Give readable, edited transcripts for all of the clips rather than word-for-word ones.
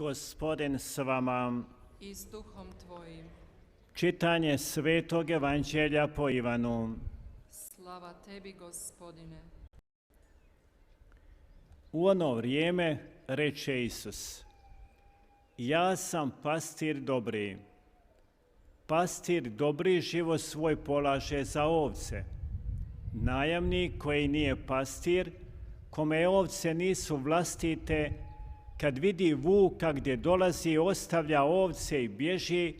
Gospodin s vama. I s duhom tvojim. Čitanje Svetog Evanđelja po Ivanu. Slava tebi, Gospodine. U ono vrijeme reče Isus: Ja sam pastir dobri. Pastir dobri život svoj polaže za ovce. Najamnik koji nije pastir, kome ovce nisu vlastite, kad vidi vuka gdje dolazi, ostavlja ovce i bježi,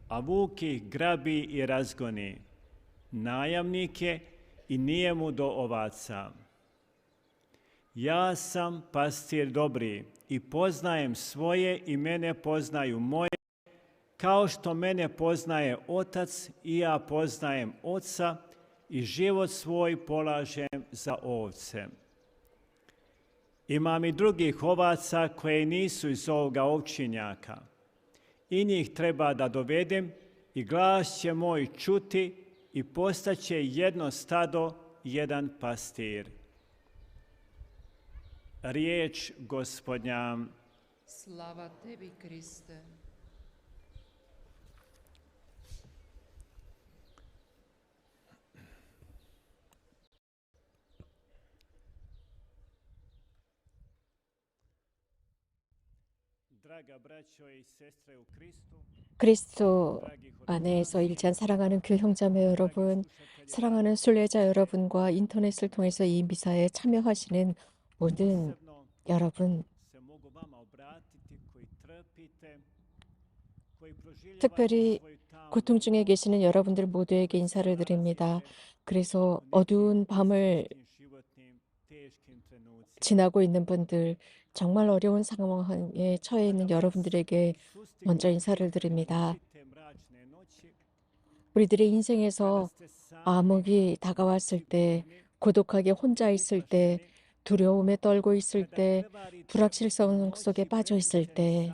a vuk ih grabi i razgoni. Najamnik je i nije mu do ovaca. Ja sam pastir dobri i poznajem svoje i mene poznaju moje, kao što mene poznaje Otac i ja poznajem Oca i život svoj polažem za ovce. Imam i drugih ovaca koje nisu iz ovoga ovčinjaka. I njih treba da dovedem i glas će moj čuti i postaće jedno stado, jedan pastir. Riječ Gospodnja. Slava tebi, Kriste. 그리스도 안에서 일치한 사랑하는 교회 형제자매 여러분, 사랑하는 순례자 여러분과 인터넷을 통해서 이 미사에 참여하시는 모든 여러분, 특별히 고통 중에 계시는 여러분들 모두에게 인사를 드립니다. 그래서 어두운 밤을 지나고 있는 분들, 정말 어려운 상황에 처해 있는 여러분들에게 먼저 인사를 드립니다. 우리들의 인생에서 암흑이 다가왔을 때, 고독하게 혼자 있을 때, 두려움에 떨고 있을 때, 불확실성 속에 빠져 있을 때,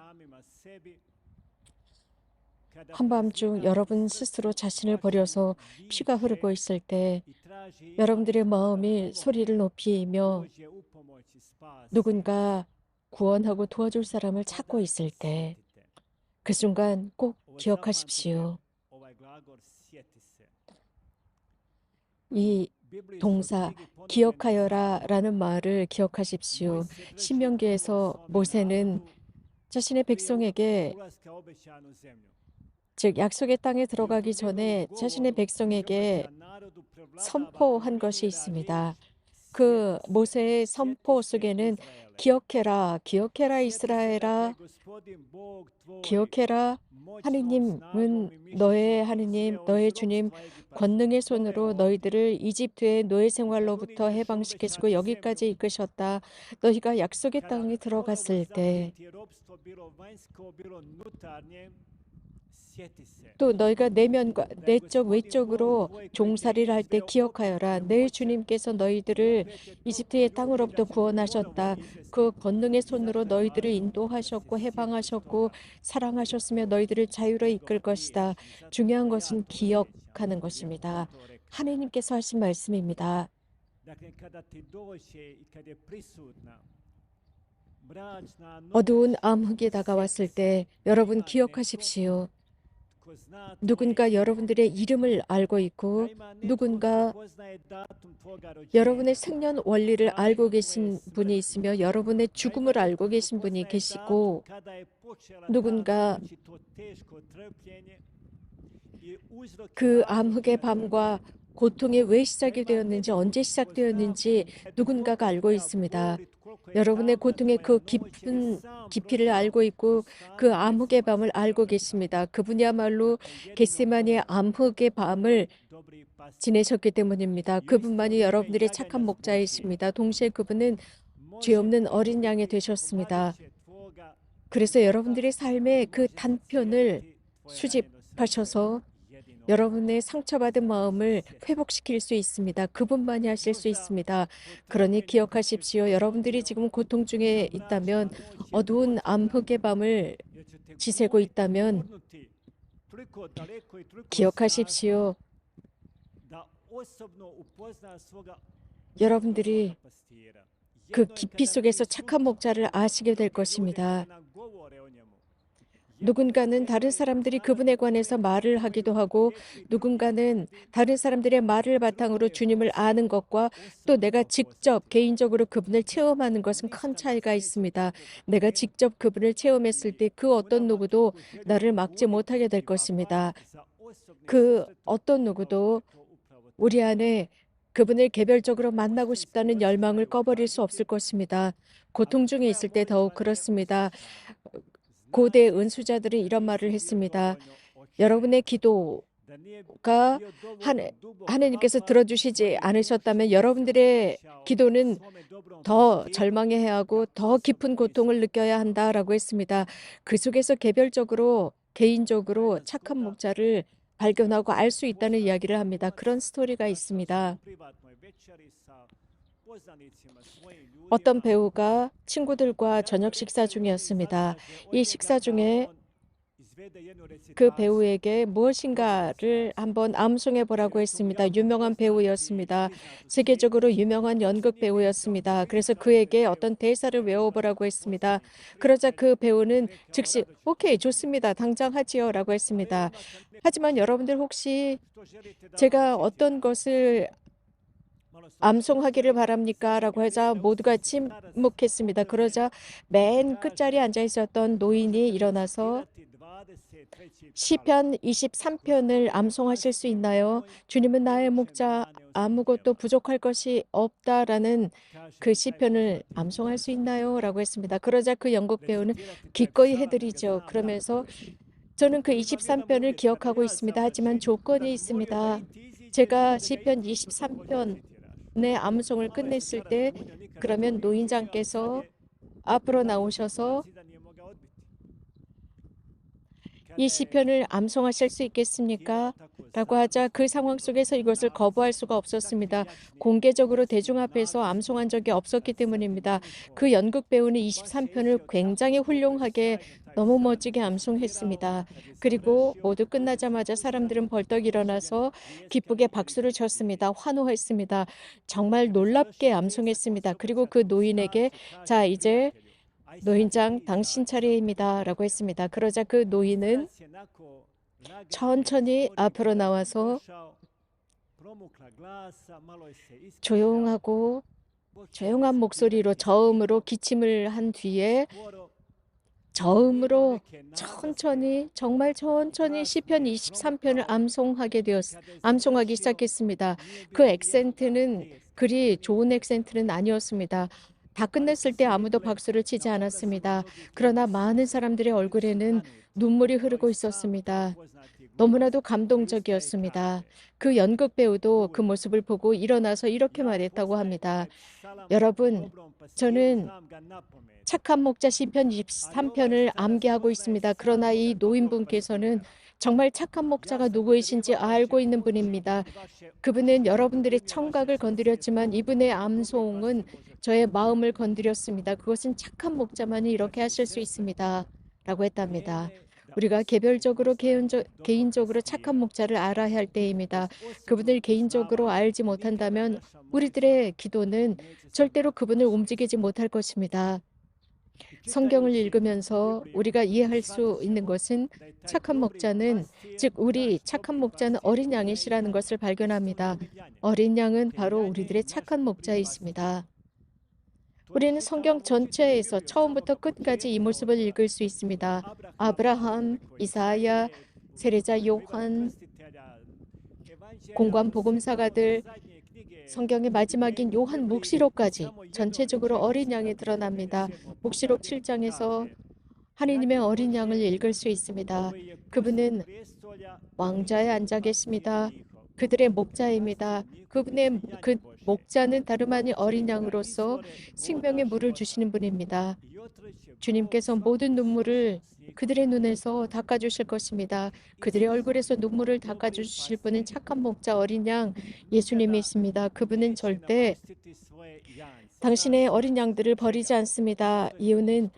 한밤중 여러분 스스로 자신을 버려서 피가 흐르고 있을 때, 여러분들의 마음이 소리를 높이며 누군가 구원하고 도와줄 사람을 찾고 있을 때, 그 순간 꼭 기억하십시오. 이 동사 기억하여라 라는 말을 기억하십시오. 신명기에서 모세는 자신의 백성에게, 즉 약속의 땅에 들어가기 전에 자신의 백성에게 선포한 것이 있습니다. 그 모세의 선포 속에는 기억해라, 기억해라 이스라엘아, 기억해라, 하느님은 너의 하느님, 너의 주님, 권능의 손으로 너희들을 이집트의 노예 생활로부터 해방시키시고 여기까지 이끄셨다. 너희가 약속의 땅에 들어갔을 때, 또 너희가 내면과 내적 외적으로 종살이를 할 때 기억하여라. 내 주님께서 너희들을 이집트의 땅으로부터 구원하셨다. 그 권능의 손으로 너희들을 인도하셨고 해방하셨고 사랑하셨으며 너희들을 자유로 이끌 것이다. 중요한 것은 기억하는 것입니다. 하나님께서 하신 말씀입니다. 어두운 암흑이 다가왔을 때 여러분 기억하십시오. 누군가 여러분들의 이름을 알고 있고 누군가 여러분의 생년 원리를 알고 계신 분이 있으며 여러분의 죽음을 알고 계신 분이 계시고 누군가 그 암흑의 밤과 고통이 왜 시작이 되었는지, 언제 시작되었는지 누군가가 알고 있습니다. 여러분의 고통의 그 깊은 깊이를 알고 있고 그 암흑의 밤을 알고 계십니다. 그분이야말로 겟세마니의 암흑의 밤을 지내셨기 때문입니다. 그분만이 여러분들의 착한 목자이십니다. 동시에 그분은 죄 없는 어린 양이 되셨습니다. 그래서 여러분들의 삶의 그 단편을 수집하셔서 여러분의 상처받은 마음을 회복시킬 수 있습니다. 그분만이 하실 수 있습니다. 그러니 기억하십시오. 여러분들이 지금 고통 중에 있다면, 어두운 암흑의 밤을 지새고 있다면 기억하십시오. 여러분들이 그 깊이 속에서 착한 목자를 아시게 될 것입니다. 누군가는 다른 사람들이 그분에 관해서 말을 하기도 하고 누군가는 다른 사람들의 말을 바탕으로 주님을 아는 것과 또 내가 직접 개인적으로 그분을 체험하는 것은 큰 차이가 있습니다. 내가 직접 그분을 체험했을 때 그 어떤 누구도 나를 막지 못하게 될 것입니다. 그 어떤 누구도 우리 안에 그분을 개별적으로 만나고 싶다는 열망을 꺼버릴 수 없을 것입니다. 고통 중에 있을 때 더욱 그렇습니다. 고대 은수자들은 이런 말을 했습니다. 여러분의 기도가 하나님께서 들어주시지 않으셨다면 여러분들의 기도는 더 절망해야 하고 더 깊은 고통을 느껴야 한다라고 했습니다. 그 속에서 개별적으로 개인적으로 착한 목자를 발견하고 알 수 있다는 이야기를 합니다. 그런 스토리가 있습니다. 어떤 배우가 친구들과 저녁 식사 중이었습니다. 이 식사 중에 그 배우에게 무엇인가를 한번 암송해 보라고 했습니다. 유명한 배우였습니다. 세계적으로 유명한 연극 배우였습니다. 그래서 그에게 어떤 대사를 외워보라고 했습니다. 그러자 그 배우는 즉시 오케이, 좋습니다. 당장 하지요 라고 했습니다. 하지만 여러분들 혹시 제가 어떤 것을 암송하기를 바랍니까? 라고 하자 모두가 침묵했습니다. 그러자 맨 끝자리에 앉아 있었던 노인이 일어나서 시편 23편을 암송하실 수 있나요? 주님은 나의 목자, 아무것도 부족할 것이 없다라는 그 시편을 암송할 수 있나요? 라고 했습니다. 그러자 그 연극 배우는 기꺼이 해드리죠. 그러면서 저는 그 23편을 기억하고 있습니다. 하지만 조건이 있습니다. 제가 시편 23편의 암송을 끝냈을 때 그러면 노인장께서 앞으로 나오셔서 이 시편을 암송하실 수 있겠습니까? 라고 하자 그 상황 속에서 이것을 거부할 수가 없었습니다. 공개적으로 대중 앞에서 암송한 적이 없었기 때문입니다. 그 연극 배우는 23편을 굉장히 훌륭하게 너무 멋지게 암송했습니다. 그리고 모두 끝나자마자 사람들은 벌떡 일어나서 기쁘게 박수를 쳤습니다. 환호했습니다. 정말 놀랍게 암송했습니다. 그리고 그 노인에게 자, 이제 노인장 당신 차례입니다. 라고 했습니다. 그러자 그 노인은 천천히 앞으로 나와서 조용한 목소리로 저음으로 기침을 한 뒤에 저음으로 천천히 정말 천천히 시편 23편을 암송하기 시작했습니다. 그 액센트는 그리 좋은 액센트는 아니었습니다. 다 끝냈을 때 아무도 박수를 치지 않았습니다. 그러나 많은 사람들의 얼굴에는 눈물이 흐르고 있었습니다. 너무나도 감동적이었습니다. 그 연극 배우도 그 모습을 보고 일어나서 이렇게 말했다고 합니다. 여러분, 저는 착한 목자 시편 23편을 암기하고 있습니다. 그러나 이 노인분께서는 정말 착한 목자가 누구이신지 알고 있는 분입니다. 그분은 여러분들의 청각을 건드렸지만 이분의 암송은 저의 마음을 건드렸습니다. 그것은 착한 목자만이 이렇게 하실 수 있습니다. 라고 했답니다. 우리가 개별적으로 개인적으로 착한 목자를 알아야 할 때입니다. 그분을 개인적으로 알지 못한다면 우리들의 기도는 절대로 그분을 움직이지 못할 것입니다. 성경을 읽으면서 우리가 이해할 수 있는 것은 착한 목자는 우리 착한 목자는 어린 양이시라는 것을 발견합니다. 어린 양은 바로 우리들의 착한 목자이십니다. 우리는 성경 전체에서 처음부터 끝까지 이 모습을 읽을 수 있습니다. 아브라함, 이사야, 세례자 요한, 공관 복음사가들, 성경의 마지막인 요한 묵시록까지 전체적으로 어린 양이 드러납니다. 묵시록 7장에서 하느님의 어린 양을 읽을 수 있습니다. 그분은 왕좌에 앉아 계십니다. 그들의 목자입니다. 그분의 그 목자는 다름 아닌 어린 양으로서 생명의 물을 주시는 분입니다. 주님께서 모든 눈물을 그들의 눈에서 닦아주실 것입니다. 그들의 얼굴에서 눈물을 닦아주실 분은 착한 목자 어린 양 예수님이십니다. 그분은 절대 당신의 어린 양들을 버리지 않습니다. 이유는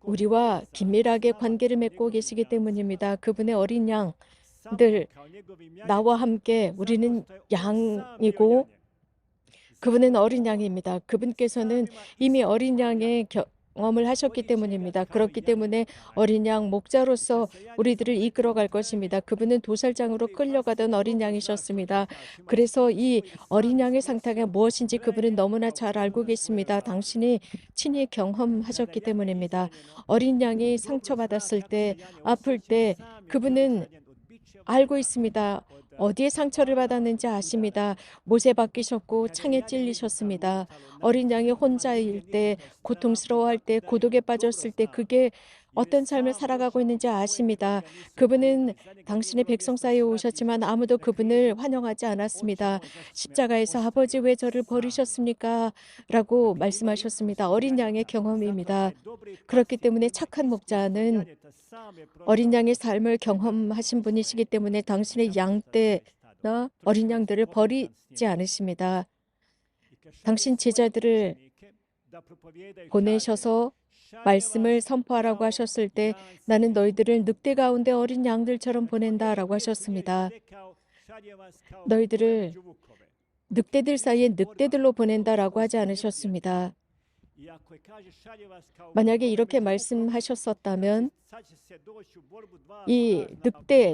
우리와 긴밀하게 관계를 맺고 계시기 때문입니다. 그분의 어린 양들, 나와 함께 우리는 양이고 그분은 어린 양입니다. 그분께서는 이미 어린 양의 경험을 하셨기 때문입니다. 그렇기 때문에 어린 양 목자로서 우리들을 이끌어갈 것입니다. 그분은 도살장으로 끌려가던 어린 양이셨습니다. 그래서 이 어린 양의 상태가 무엇인지 그분은 너무나 잘 알고 계십니다. 당신이 친히 경험하셨기 때문입니다. 어린 양이 상처받았을 때, 아플 때 그분은 알고 있습니다. 어디에 상처를 받았는지 아십니다. 못에 박히셨고 창에 찔리셨습니다. 어린 양이 혼자일 때, 고통스러워할 때, 고독에 빠졌을 때 그게 어떤 삶을 살아가고 있는지 아십니다. 그분은 당신의 백성 사이에 오셨지만 아무도 그분을 환영하지 않았습니다. 십자가에서 아버지 왜 저를 버리셨습니까? 라고 말씀하셨습니다. 어린 양의 경험입니다. 그렇기 때문에 착한 목자는 어린 양의 삶을 경험하신 분이시기 때문에 당신의 양떼나 어린 양들을 버리지 않으십니다. 당신 제자들을 보내셔서 말씀을 선포하라고 하셨을 때 나는 너희들을 늑대 가운데 어린 양들처럼 보낸다라고 하셨습니다. 너희들을 늑대들 사이에 늑대들로 보낸다라고 하지 않으셨습니다. 만약에 이렇게 말씀하셨었다면 이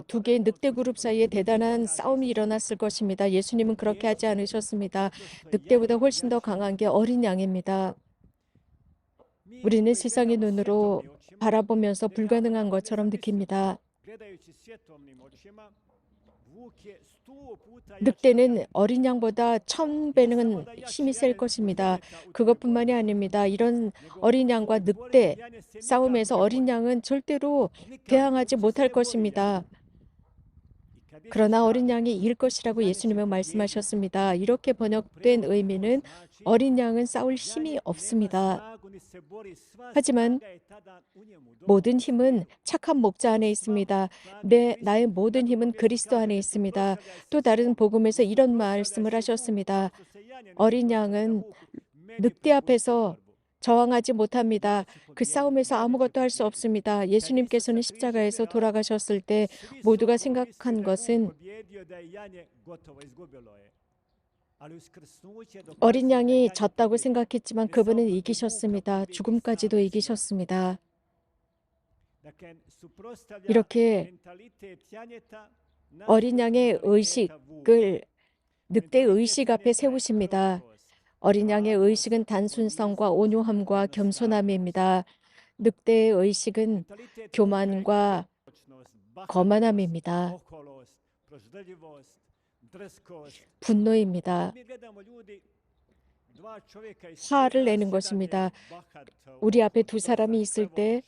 두 개의 늑대 그룹 사이에 대단한 싸움이 일어났을 것입니다. 예수님은 그렇게 하지 않으셨습니다. 늑대보다 훨씬 더 강한 게 어린 양입니다. 우리는 세상의 눈으로 바라보면서 불가능한 것처럼 느낍니다. 늑대는 어린 양보다 1000배는 힘이 셀 것입니다. 그것뿐만이 아닙니다. 이런 어린 양과 늑대 싸움에서 어린 양은 절대로 대항하지 못할 것입니다. 그러나 어린 양이 이길 것이라고 예수님은 말씀하셨습니다. 이렇게 번역된 의미는 어린 양은 싸울 힘이 없습니다. 하지만 모든 힘은 착한 목자 안에 있습니다. 나의 모든 힘은 그리스도 안에 있습니다. 또 다른 복음에서 이런 말씀을 하셨습니다. 어린 양은 늑대 앞에서 저항하지 못합니다. 그 싸움에서 아무것도 할 수 없습니다. 예수님께서는 십자가에서 돌아가셨을 때 모두가 생각한 것은 어린 양이 졌다고 생각했지만 그분은 이기셨습니다. 죽음까지도 이기셨습니다. 이렇게 어린 양의 의식을 늑대의 의식 앞에 세우십니다. 어린 양의 의식은 단순성과 온유함과 겸손함입니다. 늑대의 의식은 교만과 거만함입니다. 분노입니다. 화를 내는 것입니다. 우리 앞에 두 사람이 있을 때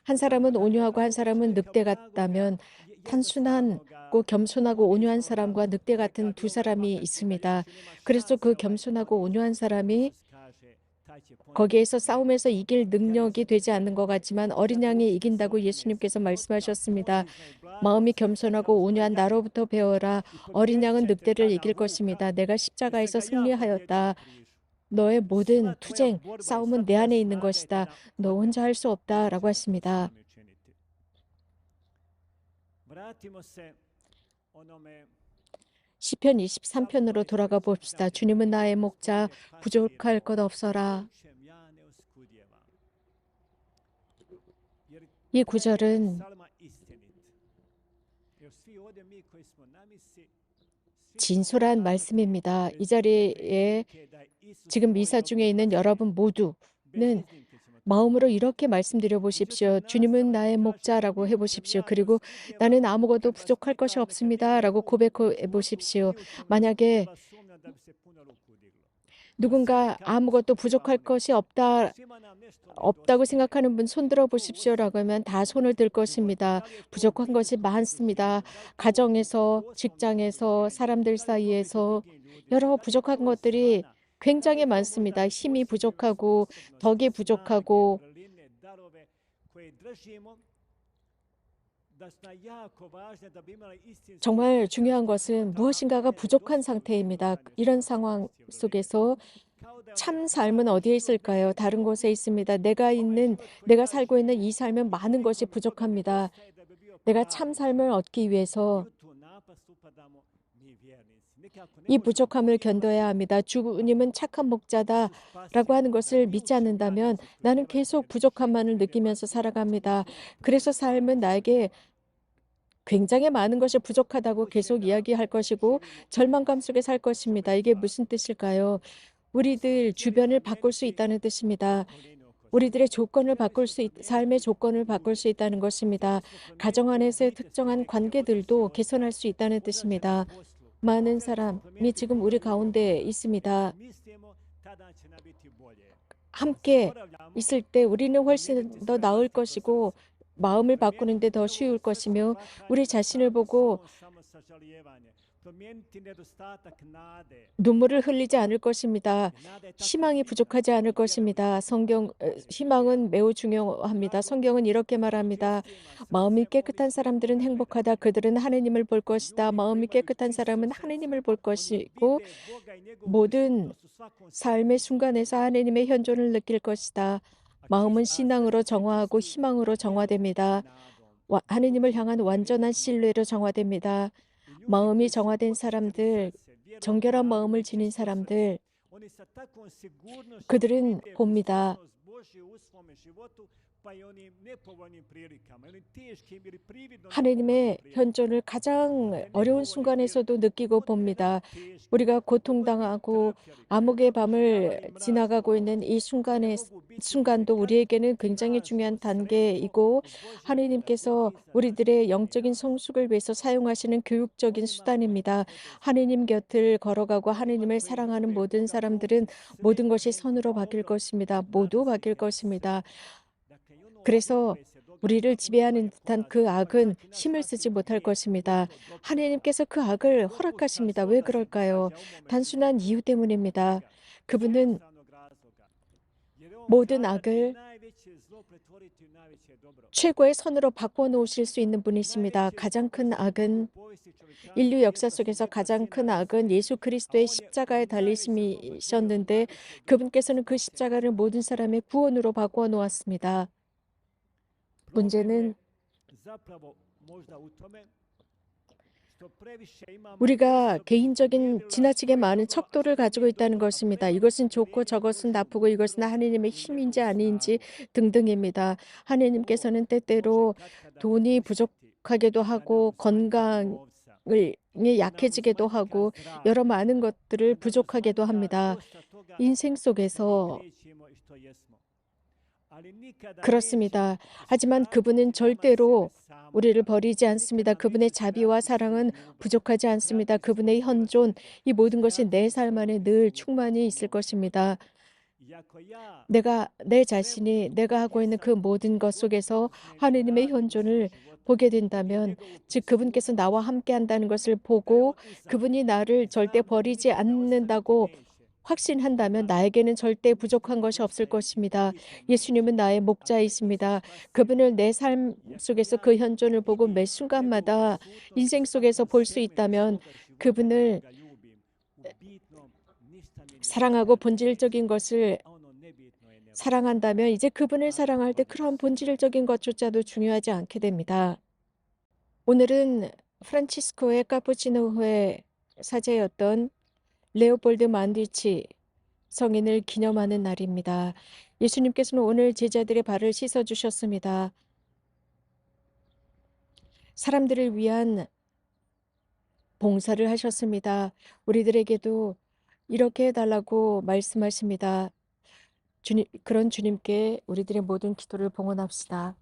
한 사람은 온유하고 한 사람은 늑대 같다면 단순하고 겸손하고 온유한 사람과 늑대 같은 두 사람이 있습니다. 그래서 그 겸손하고 온유한 사람이 거기에서 싸움에서 이길 능력이 되지 않는 것 같지만 어린 양이 이긴다고 예수님께서 말씀하셨습니다. 마음이 겸손하고 온유한 나로부터 배워라. 어린 양은 늑대를 이길 것입니다. 내가 십자가에서 승리하였다. 너의 모든 투쟁, 싸움은 내 안에 있는 것이다. 너 혼자 할 수 없다. 라고 하십니다. 시편 23편으로 돌아가 봅시다. 주님은 나의 목자, 부족할 것 없어라. 이 구절은 진솔한 말씀입니다. 이 자리에 지금 미사 중에 있는 여러분 모두는 마음으로 이렇게 말씀드려 보십시오. 주님은 나의 목자라고 해보십시오. 그리고 나는 아무것도 부족할 것이 없습니다. 라고 고백해 보십시오. 만약에 누군가 아무것도 부족할 것이 없다고 생각하는 분 손들어 보십시오라고 하면 다 손을 들 것입니다. 부족한 것이 많습니다. 가정에서, 직장에서, 사람들 사이에서 여러 부족한 것들이 굉장히 많습니다. 힘이 부족하고 덕이 부족하고 정말 중요한 것은 무엇인가가 부족한 상태입니다. 이런 상황 속에서 참 삶은 어디에 있을까요? 다른 곳에 있습니다. 내가 살고 있는 이 삶은 많은 것이 부족합니다. 내가 참 삶을 얻기 위해서 이 부족함을 견뎌야 합니다. 주님은 착한 목자다라고 하는 것을 믿지 않는다면 나는 계속 부족함만을 느끼면서 살아갑니다. 그래서 삶은 나에게 굉장히 많은 것이 부족하다고 계속 이야기할 것이고 절망감 속에 살 것입니다. 이게 무슨 뜻일까요? 우리들 주변을 바꿀 수 있다는 뜻입니다. 우리들의 조건을 삶의 조건을 바꿀 수 있다는 것입니다. 가정 안에서의 특정한 관계들도 개선할 수 있다는 뜻입니다. 많은 사람이 지금 우리 가운데 있습니다. 함께 있을 때 우리는 훨씬 더 나을 것이고 마음을 바꾸는데 더 쉬울 것이며 우리 자신을 보고 눈물을 흘리지 않을 것입니다. 희망이 부족하지 않을 것입니다. 희망은 매우 중요합니다. 성경은 이렇게 말합니다. 마음이 깨끗한 사람들은 행복하다. 그들은 하느님을 볼 것이다. 마음이 깨끗한 사람은 하느님을 볼 것이고 모든 삶의 순간에서 하느님의 현존을 느낄 것이다. 마음은 신앙으로 정화하고 희망으로 정화됩니다. 하느님을 향한 완전한 신뢰로 정화됩니다. 마음이 정화된 사람들, 정결한 마음을 지닌 사람들, 그들은 봅니다. 하느님의 현존을 가장 어려운 순간에서도 느끼고 봅니다. 우리가 고통당하고 암흑의 밤을 지나가고 있는 이 순간도 우리에게는 굉장히 중요한 단계이고 하느님께서 우리들의 영적인 성숙을 위해서 사용하시는 교육적인 수단입니다. 하느님 곁을 걸어가고 하느님을 사랑하는 모든 사람들은 모든 것이 선으로 바뀔 것입니다. 모두 바뀔 것입니다. 그래서 우리를 지배하는 듯한 그 악은 힘을 쓰지 못할 것입니다. 하나님께서 그 악을 허락하십니다. 왜 그럴까요? 단순한 이유 때문입니다. 그분은 모든 악을 최고의 선으로 바꿔 놓으실 수 있는 분이십니다. 가장 큰 악은 인류 역사 속에서 가장 큰 악은 예수 그리스도의 십자가에 달리심이셨는데 그분께서는 그 십자가를 모든 사람의 구원으로 바꾸어 놓았습니다. 문제는 우리가 개인적인 지나치게 많은 척도를 가지고 있다는 것입니다. 이것은 좋고 저것은 나쁘고 이것은 하느님의 힘인지 아닌지 등등입니다. 하느님께서는 때때로 돈이 부족하게도 하고 건강이 약해지게도 하고 여러 많은 것들을 부족하게도 합니다. 인생 속에서 그렇습니다. 하지만 그분은 절대로 우리를 버리지 않습니다. 그분의 자비와 사랑은 부족하지 않습니다. 그분의 현존, 이 모든 것이 내 삶 안에 늘 충만히 있을 것입니다. 내 자신이 내가 하고 있는 그 모든 것 속에서 하느님의 현존을 보게 된다면, 즉 그분께서 나와 함께 한다는 것을 보고 그분이 나를 절대 버리지 않는다고 확신한다면 나에게는 절대 부족한 것이 없을 것입니다. 예수님은 나의 목자이십니다. 그분을 내 삶 속에서 그 현존을 보고 매 순간마다 인생 속에서 볼 수 있다면 그분을 사랑하고 본질적인 것을 사랑한다면 이제 그분을 사랑할 때 그러한 본질적인 것조차도 중요하지 않게 됩니다. 오늘은 프란치스코의 카푸치노회 사제였던 레오폴드 만디치 성인을 기념하는 날입니다. 예수님께서는 오늘 제자들의 발을 씻어주셨습니다. 사람들을 위한 봉사를 하셨습니다. 우리들에게도 이렇게 해달라고 말씀하십니다. 그런 주님께 우리들의 모든 기도를 봉헌합시다.